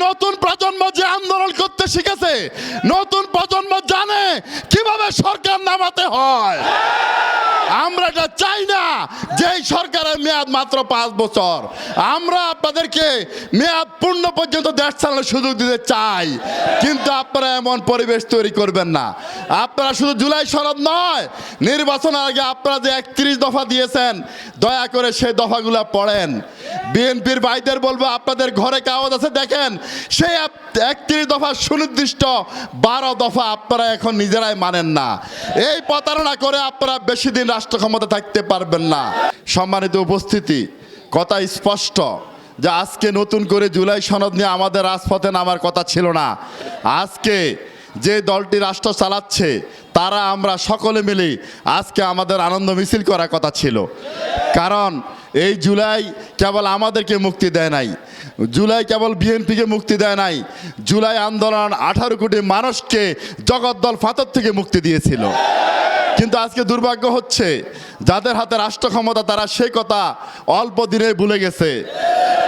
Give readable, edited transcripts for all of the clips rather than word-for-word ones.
নতুন প্রজন্ম যে আন্দোলন করতে শিখেছে, নতুন প্রজন্ম জানে কিভাবে সরকার নামাতে হয়। আমরা এটা চাই না যে এই সরকারের মেয়াদ মাত্র 5 বছর। আমরা আপনাদেরকে মেয়াদ পূর্ণ পর্যন্ত দেশ চালানোর সুযোগ দিতে চাই, কিন্তু আপনারা এমন পরিবেশ তৈরি করবেন না। আপনারা শুধু জুলাই সনদ নয়, নির্বাচনের আগে আপনারা যে 31 দফা দিয়েছেন, দয়া করে সেই দফাগুলো পড়েন। বিএনপির ভাইদের বলবো, আপনাদের ঘরে কাগজ আছে দেখেন, সেই 31 দফা সুনির্দিষ্ট 12 দফা আপনারা এখন নিজেরাই মানেন না। এই প্রতারণা করে আপনারা বেশি দিন রাষ্ট্র ক্ষমতা থাকতে পারবেন না। সম্মানিত উপস্থিতি, কথা স্পষ্ট যে আজকে নতুন করে জুলাই সনদ নিয়ে আমাদের রাজপথে নামার কথা ছিল না। আজকে যে দলটি রাষ্ট্র চালাচ্ছে তারা আমরা সকলে মিলে আজকে আমাদের আনন্দ মিছিল করার কথা ছিল। কারণ এই জুলাই কেবল আমাদেরকে মুক্তি দেয় নাই, জুলাই কেবল বিএনপিকে মুক্তি দেয় নাই, জুলাই আন্দোলন 18 কোটি মানুষকে জগদ্দল ফাতর থেকে মুক্তি দিয়েছিল। কিন্তু আজকে দুর্ভাগ্য হচ্ছে, যাদের হাতে রাষ্ট্র ক্ষমতা তারা সেই কথা অল্প দিনে ভুলে গেছে।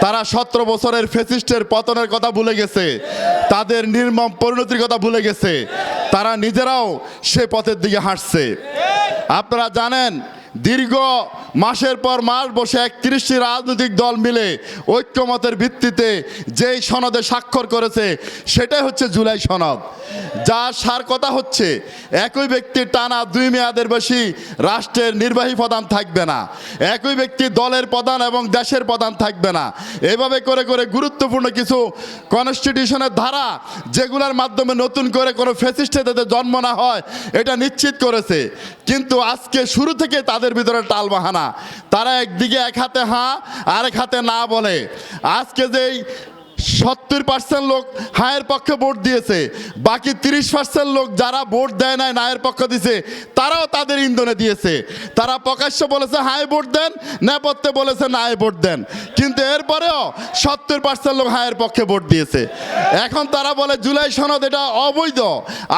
তারা 17 বছরের ফ্যাসিস্টের পতনের কথা ভুলে গেছে, তাদের নির্মম পরিণতির কথা ভুলে গেছে। তারা নিজেরাও সে পথের দিকে হাঁটছে। আপনারা জানেন, দীর্ঘ মাসের পর মাস বসে 31টি রাজনৈতিক দল মিলে ঐক্যমতের ভিত্তিতে যেই সনদে স্বাক্ষর করেছে সেটাই হচ্ছে জুলাই সনদ। যার সার কথা হচ্ছে, একই ব্যক্তির টানা 2 মেয়াদের বেশি রাষ্ট্রের নির্বাহী প্রধান থাকবে না, একই ব্যক্তি দলের প্রধান এবং দেশের প্রধান থাকবে না। এভাবে করে করে গুরুত্বপূর্ণ কিছু কনস্টিটিউশনের ধারা, যেগুলোর মাধ্যমে নতুন করে কোনো ফ্যাসিস্টের জন্ম না হয়, এটা নিশ্চিত করেছে। কিন্তু আজকে শুরু থেকে তাদের ভিতরে টালবাহানা, তারা একদিকে এক হাতে হাঁ আরেক হাতে না বলে। আজকে যেই 70% লোক হায়ের পক্ষে ভোট দিয়েছে, বাকি 30% লোক যারা ভোট দেয় নাই, নায়ের পক্ষ দিয়েছে, তারাও তাদের ইন্ধনে দিয়েছে। তারা প্রকাশ্যে বলেছে হায়ে ভোট দেন, নেপথ্যে বলেছে নায়ে ভোট দেন, কিন্তু এরপরেও 70% লোক হায়ের পক্ষে ভোট দিয়েছে। এখন তারা বলে জুলাই সনদ এটা অবৈধ,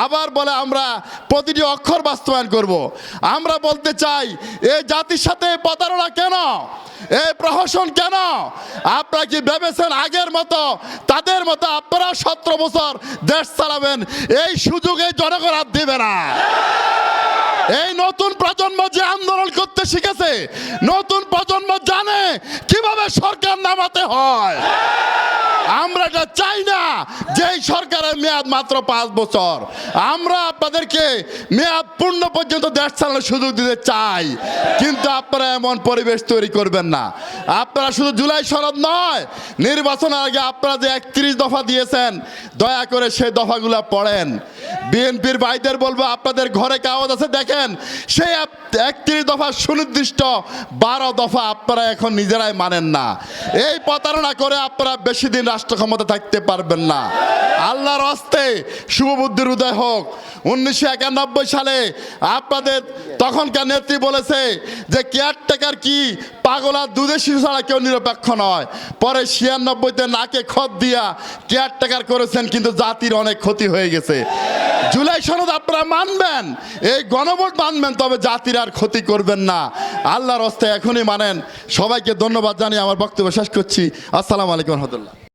আবার বলে আমরা প্রতিটি অক্ষর বাস্তবায়ন করব। আমরা বলতে চাই, এই জাতির সাথে প্রতারণা কেন? এই প্রহসন কেন? আপনারা কি ভেবেছেন আগের মতো তাদের মতো আপনারা 17 বছর দেশ চালাবেন? এই সুযোগে জনগণ আর দেবে না। এই নতুন প্রজন্ম যে আন্দোলন করতে শিখেছে, নতুন প্রজন্ম জানে কিভাবে সরকার নামাতে হয়। আমরা এটা চাই না যে এই সরকারের মেয়াদ মাত্র 5 বছর। আমরা আপনাদেরকে মেয়াদ পূর্ণ পর্যন্ত দেশ চালানোর সুযোগ দিতে চাই, কিন্তু আপনারা এমন পরিবেশ তৈরি করবেন না। আপনারা শুধু জুলাই সনদ নয়, নির্বাচনের আগে আপনারা যে 31 দফা দিয়েছেন, দয়া করে সেই দফাগুলো পড়েন। বিএনপির ভাইদের বলবো, আপনাদের ঘরে কাগজ আছে দেখেন, সেই 31 দফা সুনির্দিষ্ট 12 দফা আপনারা এখন নিজেরাই মানেন না। এই প্রতারণা করে আপনারা বেশি দিন রাষ্ট্র ক্ষমতা থাকতে পারবেন না। আল্লাহর হস্তে শুভবুদ্ধির উদয় হোক। 1991 সালে আপনাদের তখনকার নেত্রী বলেছে যে কেয়ারটেকার কি পাগলা দুধের শিশু ছাড়া কেউ নিরপেক্ষ নয়। পরে 96তে নাকে খত দিয়া কেয়ারটেকার করেছেন, কিন্তু জাতির অনেক ক্ষতি হয়ে গেছে। জুলাই সনদ আপনারা মানবেন, এই গণভোট মানবেন, তবে জাতির আর ক্ষতি করবেন না। আল্লাহর হস্তে এখনই মানেন। সবাইকে ধন্যবাদ জানিয়ে আমার বক্তব্য শেষ করছি। আসসালামু আলাইকুম রহমতুল্লাহ।